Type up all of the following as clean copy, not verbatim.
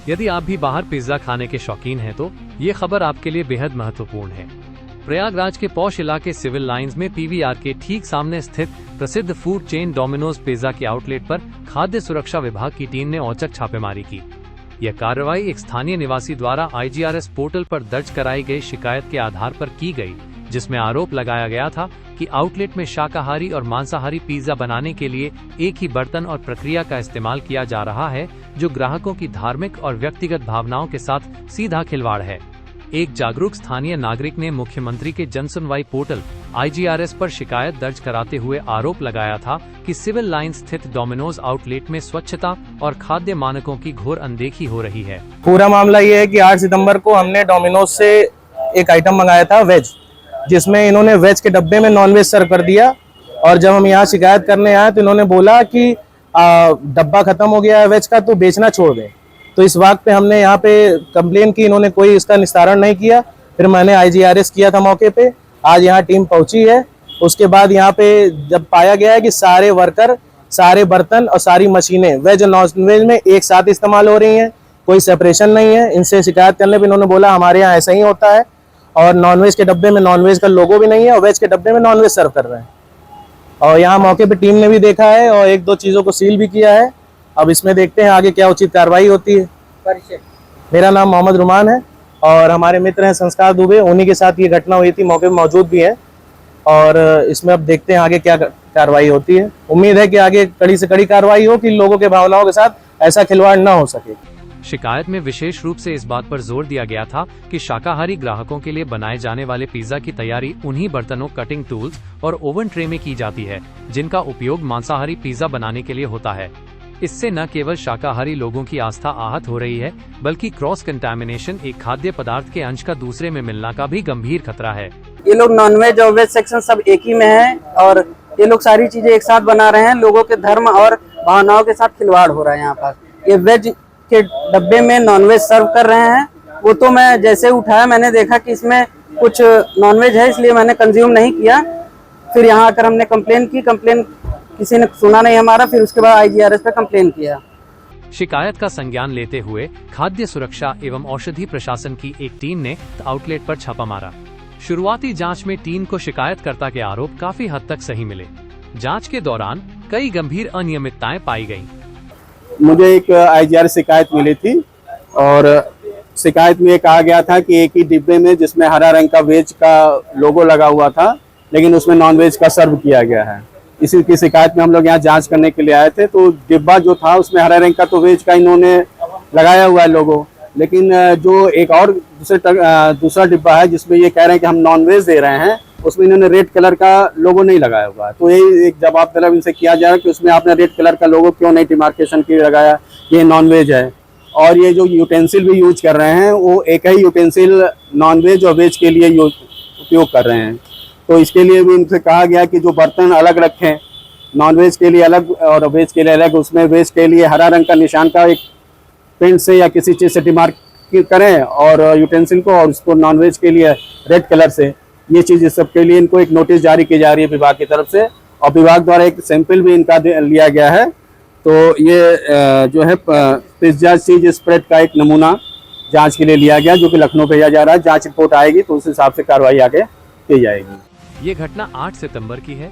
यदि आप भी बाहर पिज्जा खाने के शौकीन हैं तो ये खबर आपके लिए बेहद महत्वपूर्ण है। प्रयागराज के पॉश इलाके सिविल लाइंस में पीवीआर के ठीक सामने स्थित प्रसिद्ध फूड चेन डोमिनोज पिज्जा के आउटलेट पर खाद्य सुरक्षा विभाग की टीम ने औचक छापेमारी की। यह कार्रवाई एक स्थानीय निवासी द्वारा IGRS पोर्टल पर दर्ज कराई गई शिकायत के आधार पर की गई, जिसमें आरोप लगाया गया था कि आउटलेट में शाकाहारी और मांसाहारी पिज्जा बनाने के लिए एक ही बर्तन और प्रक्रिया का इस्तेमाल किया जा रहा है, जो ग्राहकों की धार्मिक और व्यक्तिगत भावनाओं के साथ सीधा खिलवाड़ है। एक जागरूक स्थानीय नागरिक ने मुख्यमंत्री के जनसुनवाई पोर्टल IGRS पर शिकायत दर्ज कराते हुए आरोप लगाया था कि सिविल लाइन स्थित डोमिनोज आउटलेट में स्वच्छता और खाद्य मानकों की घोर अनदेखी हो रही है। पूरा मामला ये है कि 8 सितंबर को हमने डोमिनोज से एक आइटम मंगाया था वेज, जिसमें इन्होंने वेज के डब्बे में नॉनवेज सर्व कर दिया। और जब हम यहाँ शिकायत करने आए तो इन्होंने बोला कि डब्बा खत्म हो गया है वेज का, तो बेचना छोड़ दें। तो इस वक्त पे हमने यहाँ पे कंप्लेन की, इन्होंने कोई इसका निस्तारण नहीं किया। फिर मैंने IGRS किया था मौके पे। आज यहाँ टीम पहुंची है। उसके बाद यहाँ पे जब पाया गया है कि सारे वर्कर, सारे बर्तन और सारी मशीनें वेज और नॉन वेज में एक साथ इस्तेमाल हो रही हैं, कोई सेपरेशन नहीं है। इनसे शिकायत करने पर इन्होंने बोला हमारे यहाँ ऐसा ही होता है, और नॉनवेज के डब्बे में नॉनवेज का लोगो भी नहीं है और वेज के डब्बे में नॉनवेज सर्व कर रहे हैं। और यहाँ मौके पे टीम ने भी देखा है और 1-2 चीज़ों को सील भी किया है। अब इसमें देखते हैं आगे क्या उचित कार्रवाई होती है। मेरा नाम मोहम्मद रुमान है और हमारे मित्र हैं संस्कार दुबे, उन्हीं के साथ ये घटना हुई थी, मौके पे मौजूद भी है। और इसमें अब देखते हैं आगे क्या कार्रवाई होती है। उम्मीद है कि आगे कड़ी से कड़ी कार्रवाई हो कि लोगों के भावनाओं के साथ ऐसा खिलवाड़ न हो सके। शिकायत में विशेष रूप से इस बात पर जोर दिया गया था कि शाकाहारी ग्राहकों के लिए बनाए जाने वाले पिज्जा की तैयारी उन्हीं बर्तनों, कटिंग टूल्स और ओवन ट्रे में की जाती है जिनका उपयोग मांसाहारी पिज्जा बनाने के लिए होता है। इससे न केवल शाकाहारी लोगों की आस्था आहत हो रही है, बल्कि क्रॉस कंटामिनेशन, एक खाद्य पदार्थ के अंश का दूसरे में मिलना का भी गंभीर खतरा है। ये लोग नॉनवेज और वेज सेक्शन सब एक ही में है और ये लोग सारी चीजें एक साथ बना रहे हैं। लोगों के धर्म और भावनाओं के साथ खिलवाड़ हो रहा है। यहाँ पर ये वेज के डब्बे में नॉनवेज सर्व कर रहे हैं। वो तो मैं जैसे उठाया मैंने देखा कि इसमें कुछ नॉनवेज है, इसलिए मैंने कंज्यूम नहीं किया। फिर यहाँ आकर हमने कंप्लेन की, कंप्लेन किसी ने सुना नहीं हमारा। फिर उसके बाद IGRS पे कंप्लेन किया। शिकायत का संज्ञान लेते हुए खाद्य सुरक्षा एवं औषधि प्रशासन की एक टीम ने आउटलेट पर छापा मारा। शुरुआती जांच में टीम को शिकायतकर्ता के आरोप काफी हद तक सही मिले। जांच के दौरान कई गंभीर अनियमितताएं पाई गईं। मुझे एक IGRS शिकायत मिली थी और शिकायत में कहा गया था कि एक ही डिब्बे में, जिसमें हरा रंग का वेज का लोगो लगा हुआ था, लेकिन उसमें नॉन वेज का सर्व किया गया है। इसी की शिकायत में हम लोग यहाँ जांच करने के लिए आए थे। तो डिब्बा जो था उसमें हरा रंग का तो वेज का इन्होंने लगाया हुआ है लोगो, लेकिन जो एक और दूसरा डिब्बा है जिसमें ये कह रहे हैं कि हम नॉन वेज दे रहे हैं, उसमें इन्होंने रेड कलर का लोगो नहीं लगाया हुआ है। तो यही एक जवाब तलब इनसे किया जा रहा है कि उसमें आपने रेड कलर का लोगो क्यों नहीं डिमार्केशन की लगाया, ये नॉन वेज है। और ये जो यूटेंसिल भी यूज कर रहे हैं वो एक ही यूटेंसिल नॉन वेज और वेज के लिए उपयोग कर रहे हैं। तो इसके लिए भी इनसे कहा गया कि जो बर्तन अलग रखें, नॉन वेज के लिए अलग और वेज के लिए अलग, उसमें वेज के लिए हरा रंग का निशान का एक पेंट से या किसी चीज़ से डिमार्क करें और यूटेंसिल को, और उसको नॉन वेज के लिए रेड कलर से। ये चीज़ इस सब के लिए इनको एक नोटिस जारी की जा रही है विभाग की तरफ से, और विभाग द्वारा एक सैंपल भी इनका लिया गया है। तो ये जो है पिज्जा चीज स्प्रेड का एक नमूना जांच के लिए लिया गया, जो कि लखनऊ भेजा जा रहा है। जांच रिपोर्ट आएगी तो उस हिसाब से कार्रवाई आगे की जाएगी। ये घटना 8 सितंबर की है।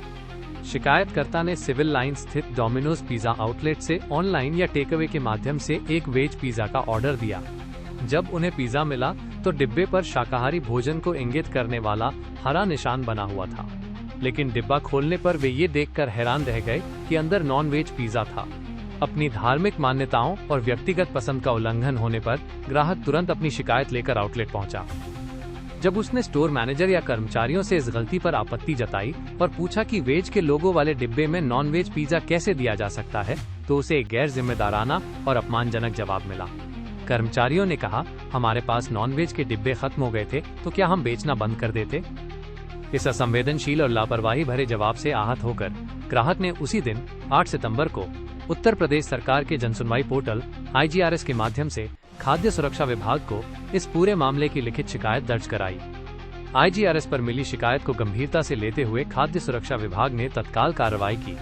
शिकायतकर्ता ने सिविल लाइन स्थित डोमिनोज पिज्जा आउटलेट से ऑनलाइन या टेकअवे के माध्यम से एक वेज पिज्जा का ऑर्डर दिया। जब उन्हें पिज्जा मिला तो डिब्बे पर शाकाहारी भोजन को इंगित करने वाला हरा निशान बना हुआ था, लेकिन डिब्बा खोलने पर वे ये देखकर हैरान रह गए कि अंदर नॉन वेज पिज्जा था। अपनी धार्मिक मान्यताओं और व्यक्तिगत पसंद का उल्लंघन होने पर ग्राहक तुरंत अपनी शिकायत लेकर आउटलेट पहुंचा। जब उसने स्टोर मैनेजर या कर्मचारियों से इस गलती पर आपत्ति जताई और पूछा कि वेज के लोगो वाले डिब्बे में नॉन वेज पिज्जा कैसे दिया जा सकता है, तो उसे एक गैर जिम्मेदाराना और अपमानजनक जवाब मिला। कर्मचारियों ने कहा, हमारे पास नॉन वेज के डिब्बे खत्म हो गए थे, तो क्या हम बेचना बंद कर देते? इस असंवेदनशील और लापरवाही भरे जवाब से आहत होकर ग्राहक ने उसी दिन 8 सितंबर को उत्तर प्रदेश सरकार के जनसुनवाई पोर्टल IGRS के माध्यम से खाद्य सुरक्षा विभाग को इस पूरे मामले की लिखित शिकायत दर्ज कराई। IGRS पर मिली शिकायत को गंभीरता से लेते हुए खाद्य सुरक्षा विभाग ने तत्काल कार्रवाई की।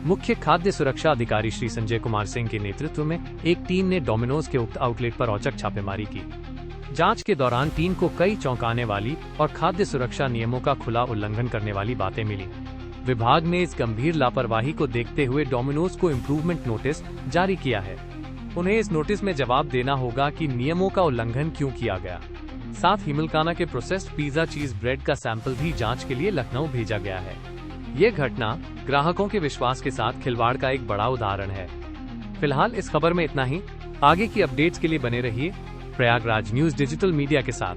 मुख्य खाद्य सुरक्षा अधिकारी श्री संजय कुमार सिंह के नेतृत्व में एक टीम ने डोमिनोज के उक्त आउटलेट पर औचक छापेमारी की। जांच के दौरान टीम को कई चौंकाने वाली और खाद्य सुरक्षा नियमों का खुला उल्लंघन करने वाली बातें मिली। विभाग ने इस गंभीर लापरवाही को देखते हुए डोमिनोज को इम्प्रूवमेंट नोटिस जारी किया है। उन्हें इस नोटिस में जवाब देना होगा कि नियमों का उल्लंघन क्यों किया गया। साथ ही मिल्काना के प्रोसेस्ड पिज्जा चीज ब्रेड का सैंपल भी जांच के लिए लखनऊ भेजा गया है। ये घटना ग्राहकों के विश्वास के साथ खिलवाड़ का एक बड़ा उदाहरण है। फिलहाल इस खबर में इतना ही। आगे की अपडेट्स के लिए बने रहिए प्रयागराज न्यूज डिजिटल मीडिया के साथ।